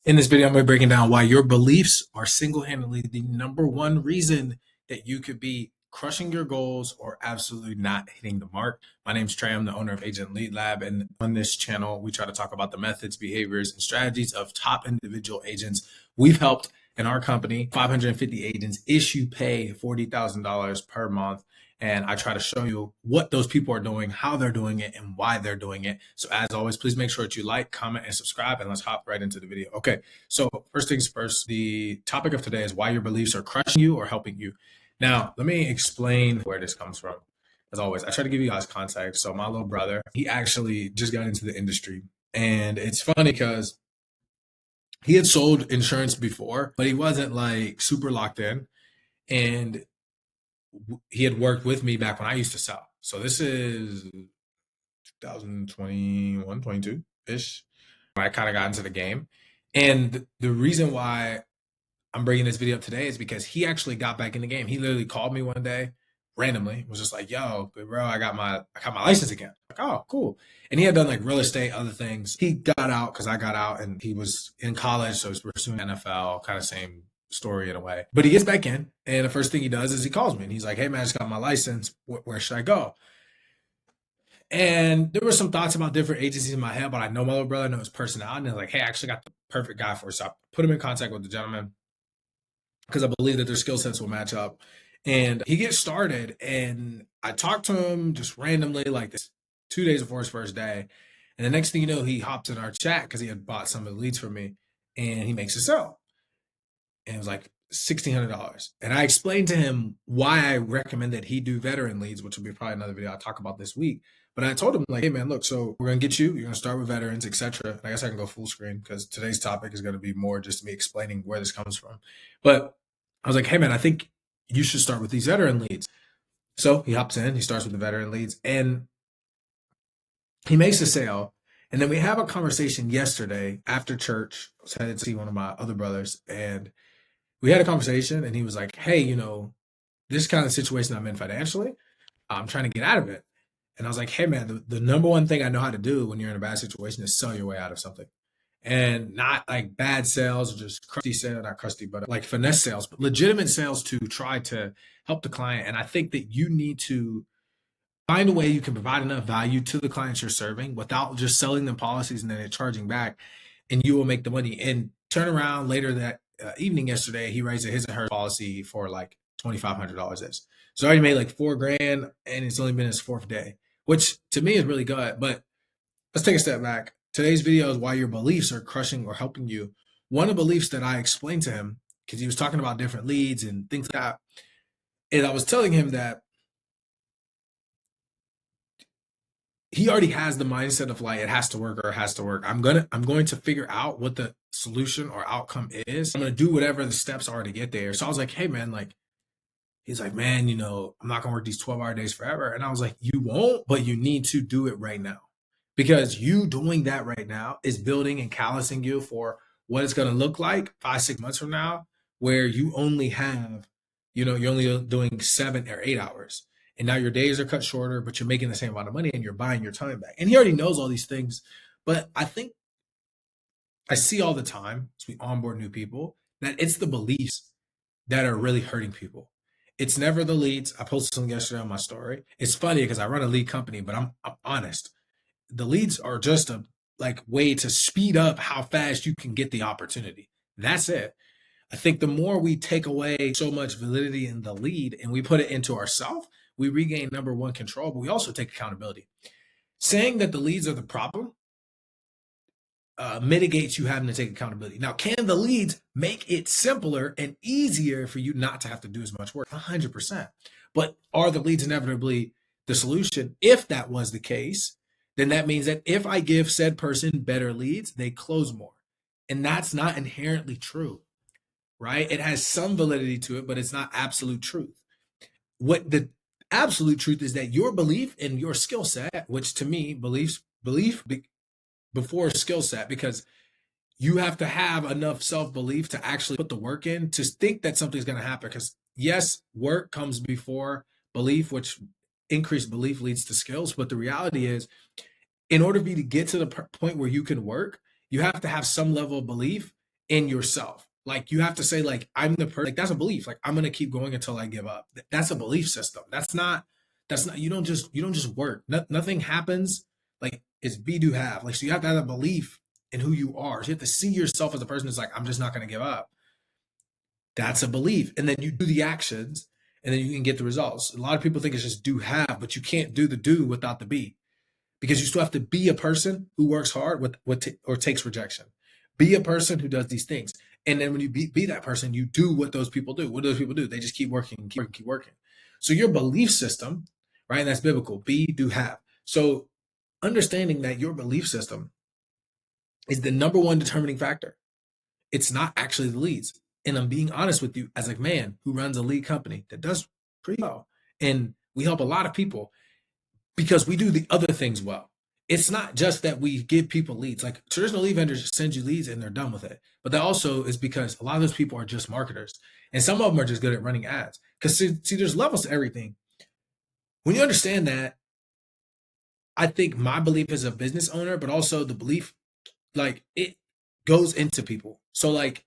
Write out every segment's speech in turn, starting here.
In this video, I'm going to be breaking down why your beliefs are single-handedly the number one reason that you could be crushing your goals or absolutely not hitting the mark. My name is Trey. I'm the owner of Agent Lead Lab. And on this channel, we try to talk about the methods, behaviors, and strategies of top individual agents. We've helped in our company 550 agents issue pay $40,000 per month. And I try to show you what those people are doing, how they're doing it, and why they're doing it. So as always, please make sure that you like, comment, and subscribe, and let's hop right into the video. Okay, so first things first, the topic of today is why your beliefs are crushing you or helping you. Now, let me explain where this comes from. As always, I try to give you guys context. So my little brother, he actually just got into the industry. And it's funny because he had sold insurance before, but he wasn't like super locked in. And he had worked with me back when I used to sell. So this is 2021, 22 ish. I kind of got into the game. And the reason why I'm bringing this video up today is because he actually got back in the game. He literally called me one day randomly, was just like, yo, bro, I got my license again. Like, oh, cool. And he had done like real estate, other things. He got out because I got out and he was in college. So he's pursuing NFL, kind of same story in a way. But he gets back in, and the first thing he does is he calls me and he's like, hey man, I just got my license. Where should I go? And there were some thoughts about different agencies in my head, but I know my little brother, I know his personality. And I was like, hey, I actually got the perfect guy for it. So I put him in contact with the gentleman because I believe that their skill sets will match up. And he gets started, and I talked to him just randomly, like this 2 days before his first day. And the next thing you know, he hops in our chat because he had bought some of the leads from me, and he makes a sell. And it was like $1,600. And I explained to him why I recommend that he do veteran leads, which will be probably another video I'll talk about this week. But I told him, like, hey man, look, so we're gonna get you, you're gonna start with veterans, etc. I guess I can go full screen because today's topic is gonna be more just me explaining where this comes from. But I was like, hey man, I think you should start with these veteran leads. So he hops in, he starts with the veteran leads, and he makes a sale. And then we have a conversation yesterday after church. I was headed to see one of my other brothers, and we had a conversation, and he was like, hey, this kind of situation I'm in financially, I'm trying to get out of it. And I was like, hey man, the number one thing I know how to do when you're in a bad situation is sell your way out of something. And not like bad sales, or just crusty sales, not crusty, but like finesse sales, but legitimate sales to try to help the client. And I think that you need to find a way you can provide enough value to the clients you're serving without just selling them policies and then they're charging back, and you will make the money. And turn around later that evening yesterday, he raised his and her policy for like $2,500. So I already made like $4,000, and it's only been his fourth day, which to me is really good. But let's take a step back. Today's video is why your beliefs are crushing or helping you. One of the beliefs that I explained to him, because he was talking about different leads and things like that, and I was telling him that he already has the mindset of like, it has to work or it has to work. I'm going to figure out what the solution or outcome is. I'm going to do whatever the steps are to get there. So I was like, hey man, like, he's like, man, I'm not gonna work these 12-hour days forever. And I was like, you won't, but you need to do it right now. Because you doing that right now is building and callousing you for what it's gonna look like 5-6 months from now, where you only have, you're only doing 7 or 8 hours. And now your days are cut shorter, but you're making the same amount of money and you're buying your time back. And he already knows all these things. But I think I see all the time as we onboard new people that it's the beliefs that are really hurting people. It's never the leads. I posted something yesterday on my story. It's funny because I run a lead company, but I'm honest. The leads are just a like way to speed up how fast you can get the opportunity. That's it. I think the more we take away so much validity in the lead and we put it into ourselves, we regain number one control, but we also take accountability. Saying that the leads are the problem mitigates you having to take accountability. Now, can the leads make it simpler and easier for you not to have to do as much work? 100%. But are the leads inevitably the solution? If that was the case, then that means that if I give said person better leads, they close more. And that's not inherently true, right? It has some validity to it, but it's not absolute truth. What the absolute truth is that your belief and your skill set, which to me, belief before skill set, because you have to have enough self-belief to actually put the work in to think that something's going to happen. Because yes, work comes before belief, which increased belief leads to skills. But the reality is, in order for you to get to the point where you can work, you have to have some level of belief in yourself. Like you have to say, like, I'm the person, like that's a belief. Like I'm gonna keep going until I give up. That's a belief system. That's not you don't just work. Nothing happens like it's be do have. Like so you have to have a belief in who you are. So you have to see yourself as a person that's like, I'm just not gonna give up. That's a belief. And then you do the actions and then you can get the results. A lot of people think it's just do have, but you can't do the do without the be because you still have to be a person who works hard or takes rejection. Be a person who does these things. And then when you be that person, you do what those people do. What do those people do? They just keep working, keep working, keep working. So your belief system, right? And that's biblical. Be, do, have. So understanding that your belief system is the number one determining factor. It's not actually the leads. And I'm being honest with you as a man who runs a lead company that does pretty well. And we help a lot of people because we do the other things well. It's not just that we give people leads. Like traditional lead vendors send you leads and they're done with it. But that also is because a lot of those people are just marketers. And some of them are just good at running ads. Because see, there's levels to everything. When you understand that, I think my belief as a business owner, but also the belief, like it goes into people. So like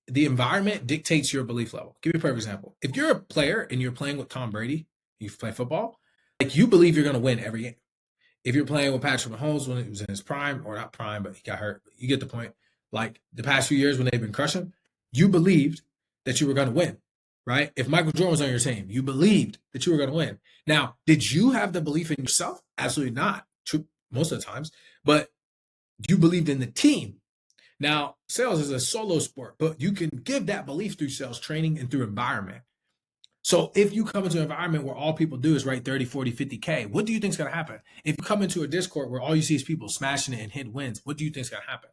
the environment dictates your belief level. Give you a perfect example. If you're a player and you're playing with Tom Brady, you play football, like you believe you're going to win every game. If you're playing with Patrick Mahomes when he was in his prime, or not prime, but he got hurt, you get the point. Like the past few years when they've been crushing, you believed that you were going to win, right? If Michael Jordan was on your team, you believed that you were going to win. Now, did you have the belief in yourself? Absolutely not. True, most of the times, but you believed in the team. Now, sales is a solo sport, but you can give that belief through sales training and through environment. So if you come into an environment where all people do is write 30, 40, 50K, what do you think is going to happen? If you come into a Discord where all you see is people smashing it and hit wins, what do you think is going to happen?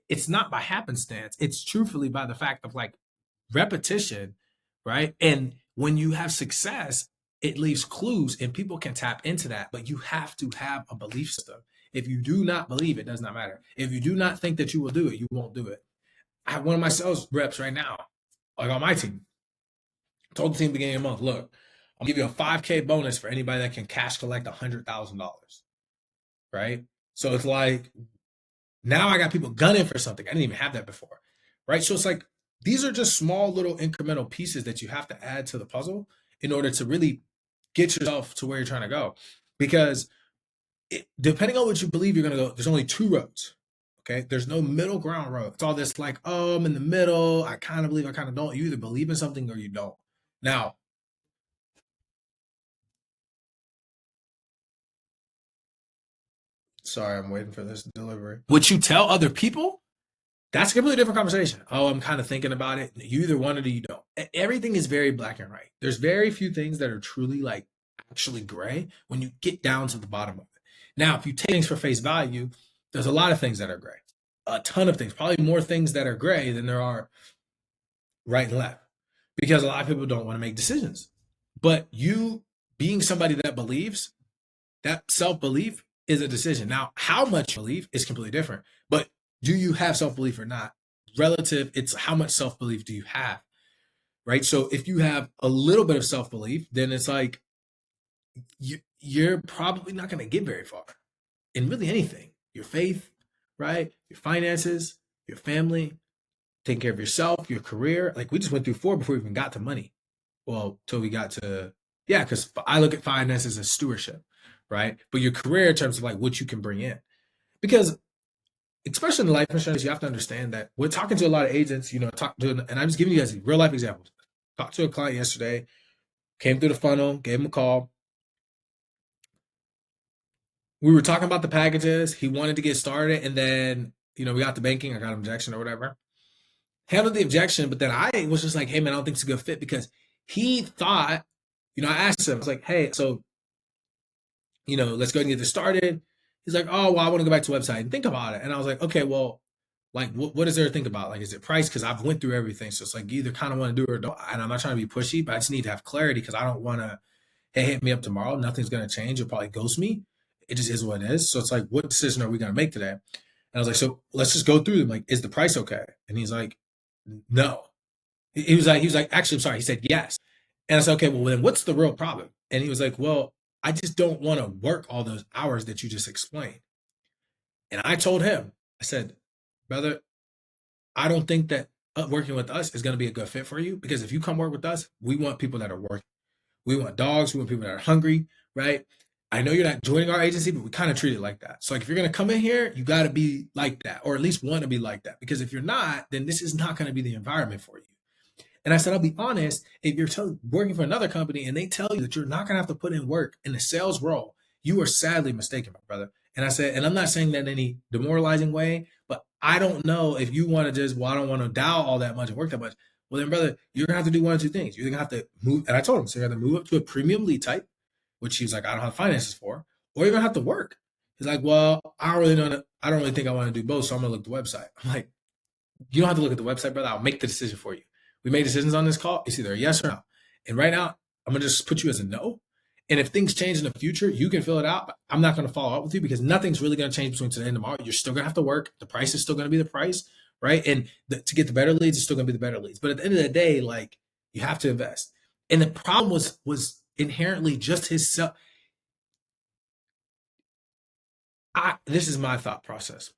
It's not by happenstance. It's truthfully by the fact of like repetition, right? And when you have success, it leaves clues and people can tap into that, but you have to have a belief system. If you do not believe, it does not matter. If you do not think that you will do it, you won't do it. I have one of my sales reps right now, like on my team, told the team beginning of the month, look, I'll give you a 5K bonus for anybody that can cash collect $100,000, right? So it's like, now I got people gunning for something. I didn't even have that before, right? So it's like, these are just small little incremental pieces that you have to add to the puzzle in order to really get yourself to where you're trying to go. Because depending on what you believe you're going to go, there's only two roads. Okay. There's no middle ground road. It's all this like, oh, I'm in the middle. I kind of believe, I kind of don't. You either believe in something or you don't. Now, sorry, I'm waiting for this delivery. What you tell other people, that's a completely different conversation. Oh, I'm kind of thinking about it. You either want it or you don't. Everything is very black and white. There's very few things that are truly like actually gray when you get down to the bottom of it. Now, if you take things for face value, there's a lot of things that are gray. A ton of things, probably more things that are gray than there are right and left. Because a lot of people don't want to make decisions. But you being somebody that believes, that self belief is a decision. Now, how much belief is completely different. But do you have self belief or not? Relative, it's how much self belief do you have, right? So if you have a little bit of self belief, then it's like you're probably not going to get very far in really anything. Your faith, right? Your finances, your family, taking care of yourself, your career. Like we just went through four before we even got to money. Well, till we got to, yeah, because I look at finances as stewardship, right? But your career in terms of like what you can bring in. Because especially in the life insurance, you have to understand that we're talking to a lot of agents, and I'm just giving you guys real life examples. Talked to a client yesterday, came through the funnel, gave him a call. We were talking about the packages. He wanted to get started, and then, we got the banking. I got an objection or whatever. Handled the objection, but then I was just like, hey, man, I don't think it's a good fit because he thought, I asked him, I was like, hey, so, let's go ahead and get this started. He's like, oh, well, I want to go back to the website and think about it. And I was like, okay, well, like, what is there to think about? Like, is it price? Because I've went through everything. So it's like, you either kind of want to do it or don't. And I'm not trying to be pushy, but I just need to have clarity because I don't want to, hey, hit me up tomorrow. Nothing's going to change. You'll probably ghost me. It just is what it is. So it's like, what decision are we going to make today? And I was like, so let's just go through them. Like, is the price okay? And he's like, no. He was like, actually, I'm sorry. He said yes. And I said, okay, well, then what's the real problem? And he was like, well, I just don't want to work all those hours that you just explained. And I told him, I said, brother, I don't think that working with us is going to be a good fit for you because if you come work with us, we want people that are working. We want dogs. We want people that are hungry, right? I know you're not joining our agency, but we kind of treat it like that. So, like, if you're going to come in here, you got to be like that, or at least want to be like that. Because if you're not, then this is not going to be the environment for you. And I said, I'll be honest, if you're working for another company and they tell you that you're not going to have to put in work in the sales role, you are sadly mistaken, my brother. And I said, and I'm not saying that in any demoralizing way, but I don't know if you want to just, well, I don't want to dial all that much and work that much. Well, then, brother, you're going to have to do one or two things. You're going to have to move. And I told him, so you're going to move up to a premium lead type, which he was like, I don't have finances for, or you're going to have to work. He's like, well, I don't really think I want to do both. So I'm going to look at the website. I'm like, you don't have to look at the website, brother. I'll make the decision for you. We made decisions on this call. It's either a yes or no. And right now, I'm gonna just put you as a no. And if things change in the future, you can fill it out. But I'm not gonna follow up with you because nothing's really gonna change between today and tomorrow. You're still gonna have to work. The price is still gonna be the price, right? And to get the better leads, it's still gonna be the better leads. But at the end of the day, like you have to invest. And the problem was inherently just his self. This is my thought process.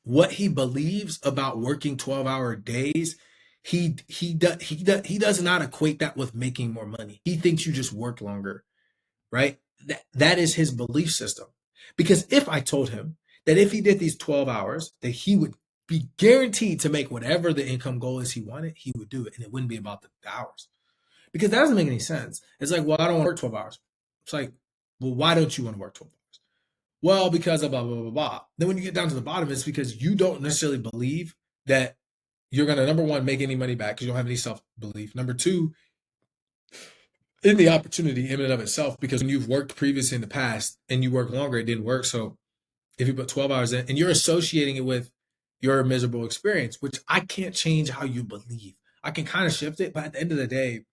What he believes about working 12-hour days, he does not equate that with making more money. He thinks you just work longer, right? That is his belief system. Because if I told him that if he did these 12 hours, that he would be guaranteed to make whatever the income goal is he wanted, he would do it. And it wouldn't be about the hours. Because that doesn't make any sense. It's like, well, I don't want to work 12 hours. It's like, well, why don't you want to work 12 hours? Well, because of blah, blah, blah, blah. Then when you get down to the bottom, it's because you don't necessarily believe that you're going to, number one, make any money back because you don't have any self belief. Number two, in the opportunity in and of itself, because when you've worked previously in the past and you work longer, it didn't work. So if you put 12 hours in and you're associating it with your miserable experience, which I can't change how you believe. I can kind of shift it, but at the end of the day,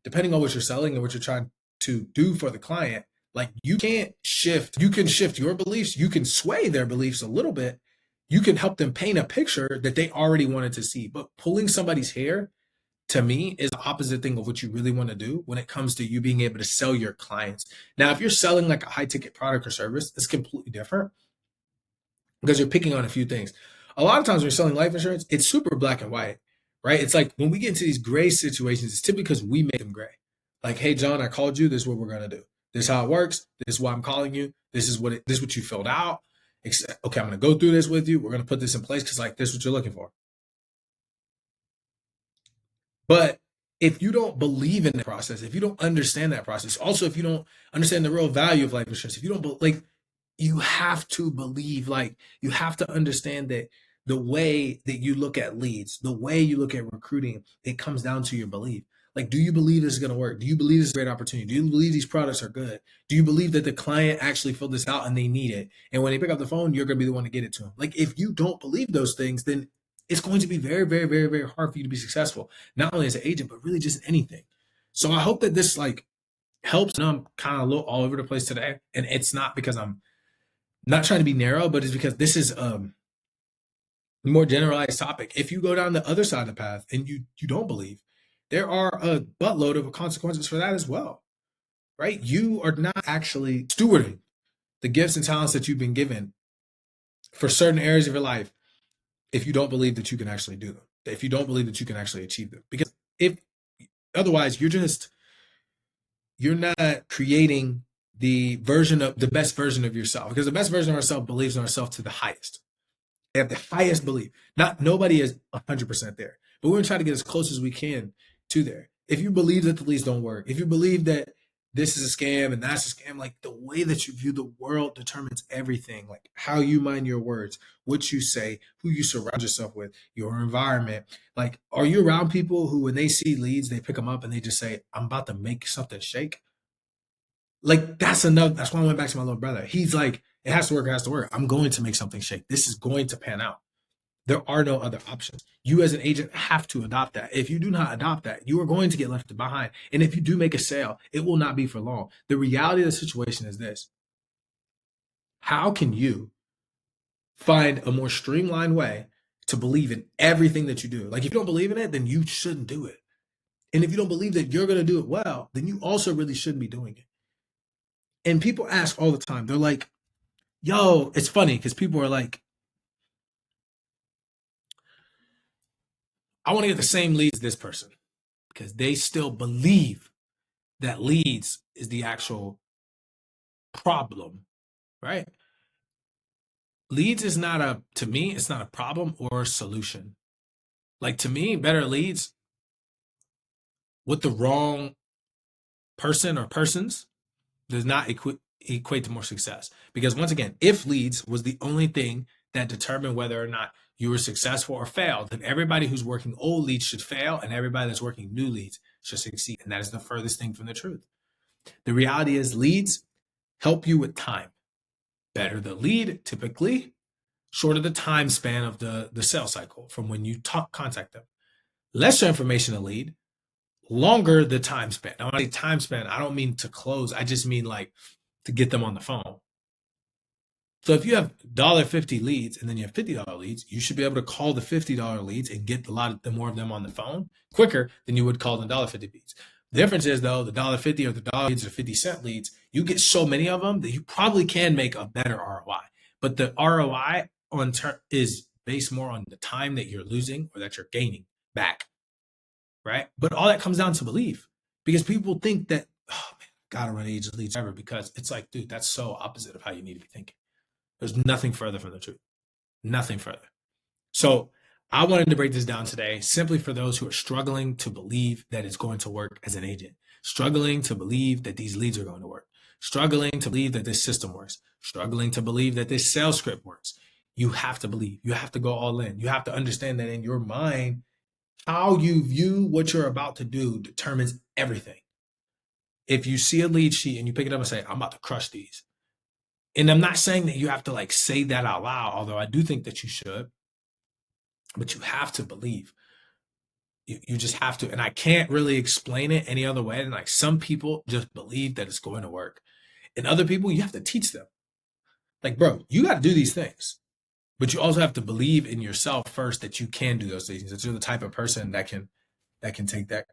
depending on what you're selling and what you're trying to do for the client, like you can't shift, you can shift your beliefs, you can sway their beliefs a little bit. You can help them paint a picture that they already wanted to see. But pulling somebody's hair to me is the opposite thing of what you really want to do when it comes to you being able to sell your clients. Now, if you're selling like a high ticket product or service, it's completely different because you're picking on a few things. A lot of times when you're selling life insurance, it's super black and white, right? It's like when we get into these gray situations, it's typically because we make them gray. Like, hey, John, I called you. This is what we're gonna do. This is how it works. This is why I'm calling you. This is what you filled out. Okay, I'm gonna go through this with you. We're gonna put this in place because like this is what you're looking for. But if you don't believe in the process, if you don't understand that process, also if you don't understand the real value of life insurance, if you don't like, you have to believe, like you have to understand that the way that you look at leads, the way you look at recruiting, it comes down to your belief. Like, do you believe this is going to work? Do you believe this is a great opportunity? Do you believe these products are good? Do you believe that the client actually filled this out and they need it? And when they pick up the phone, you're going to be the one to get it to them. Like, if you don't believe those things, then it's going to be very, very, very, very hard for you to be successful, not only as an agent, but really just anything. So I hope that this like helps. I know I'm kind of a little all over the place today, and it's not because I'm not trying to be narrow, but it's because this is a more generalized topic. If you go down the other side of the path and you don't believe, there are a buttload of consequences for that as well, right? You are not actually stewarding the gifts and talents that you've been given for certain areas of your life if you don't believe that you can actually do them, if you don't believe that you can actually achieve them. Because if otherwise, you're not creating the best version of yourself, because the best version of ourselves believes in ourselves to the highest. They have the highest belief. Not nobody is 100% there, but we're gonna try to get as close as we can to there. If you believe that the leads don't work, if you believe that this is a scam and that's a scam, like the way that you view the world determines everything. Like how you mind your words, what you say, who you surround yourself with, your environment. Like, are you around people who, when they see leads, they pick them up and they just say, "I'm about to make something shake"? Like that's enough. That's why I went back to my little brother. He's like, "It has to work. It has to work. I'm going to make something shake. This is going to pan out." There are no other options. You as an agent have to adopt that. If you do not adopt that, you are going to get left behind. And if you do make a sale, it will not be for long. The reality of the situation is this. How can you find a more streamlined way to believe in everything that you do? Like if you don't believe in it, then you shouldn't do it. And if you don't believe that you're going to do it well, then you also really shouldn't be doing it. And people ask all the time, they're like, yo, it's funny because people are like, I want to get the same leads as this person because they still believe that leads is the actual problem, right? Leads is not to me, it's not a problem or a solution. Like to me, better leads with the wrong person or persons does not equate to more success. Because once again, if leads was the only thing that determined whether or not you were successful or failed, then everybody who's working old leads should fail and everybody that's working new leads should succeed. And that is the furthest thing from the truth. The reality is leads help you with time. Better the lead, typically, shorter the time span of the sales cycle from when you contact them. Lesser information to lead, longer the time span. Now, when I say time span, I don't mean to close. I just mean like to get them on the phone. So if you have $1.50 leads and then you have $50 leads, you should be able to call the $50 leads and get a lot of the more of them on the phone quicker than you would call the $1.50 leads. The difference is though, the $1.50 or the dollar leads or 50-cent leads, you get so many of them that you probably can make a better ROI. But the ROI is based more on the time that you're losing or that you're gaining back, right? But all that comes down to belief because people think that, oh man, gotta run agent leads ever because it's like, dude, that's so opposite of how you need to be thinking. There's nothing further from the truth. Nothing further. So I wanted to break this down today simply for those who are struggling to believe that it's going to work as an agent, struggling to believe that these leads are going to work, struggling to believe that this system works, struggling to believe that this sales script works. You have to believe. You have to go all in. You have to understand that in your mind, how you view what you're about to do determines everything. If you see a lead sheet and you pick it up and say, I'm about to crush these, and I'm not saying that you have to like say that out loud, although I do think that you should, but you have to believe. You just have to. And I can't really explain it any other way than like some people just believe that it's going to work. And other people, you have to teach them. Like, bro, you got to do these things. But you also have to believe in yourself first that you can do those things, that you're the type of person that can take that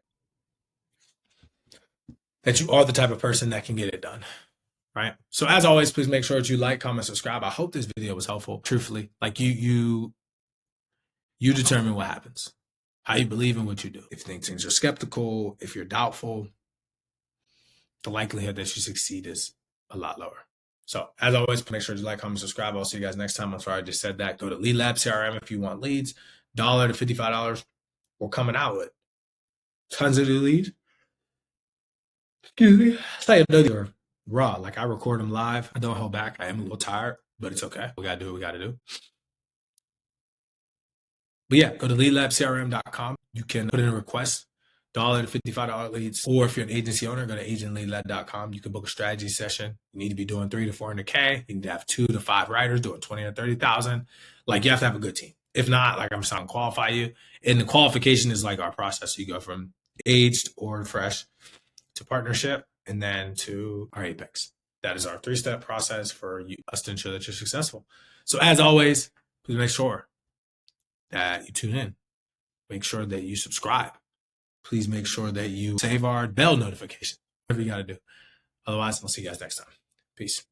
you are the type of person that can get it done. Right. So as always, please make sure that you like, comment, subscribe. I hope this video was helpful. Truthfully, like you determine what happens, how you believe in what you do. If things are skeptical, if you're doubtful, the likelihood that you succeed is a lot lower. So as always, make sure to like, comment, subscribe. I'll see you guys next time. I'm sorry I just said that. Go to Lead Lab CRM if you want leads. $1 to $55. We're coming out with tons of new leads. Excuse me. It's like they're raw. Like I record them live. I don't hold back. I am a little tired, but it's okay. We gotta do what we gotta do. But yeah, go to leadlabcrm.com. You can put in a request, $1 to $55 leads. Or if you're an agency owner, go to agentleadlab.com. You can book a strategy session. You need to be doing 300 to 400K. You need to have 2 to 5 writers doing 20 or 30,000. Like you have to have a good team. If not, like I'm just trying to qualify you. And the qualification is like our process. So you go from aged or fresh to partnership and then to our apex. That is our 3-step process for us to ensure that you're successful. So as always, please make sure that you tune in. Make sure that you subscribe. Please make sure that you save our bell notification. Whatever you got to do. Otherwise, I'll see you guys next time. Peace.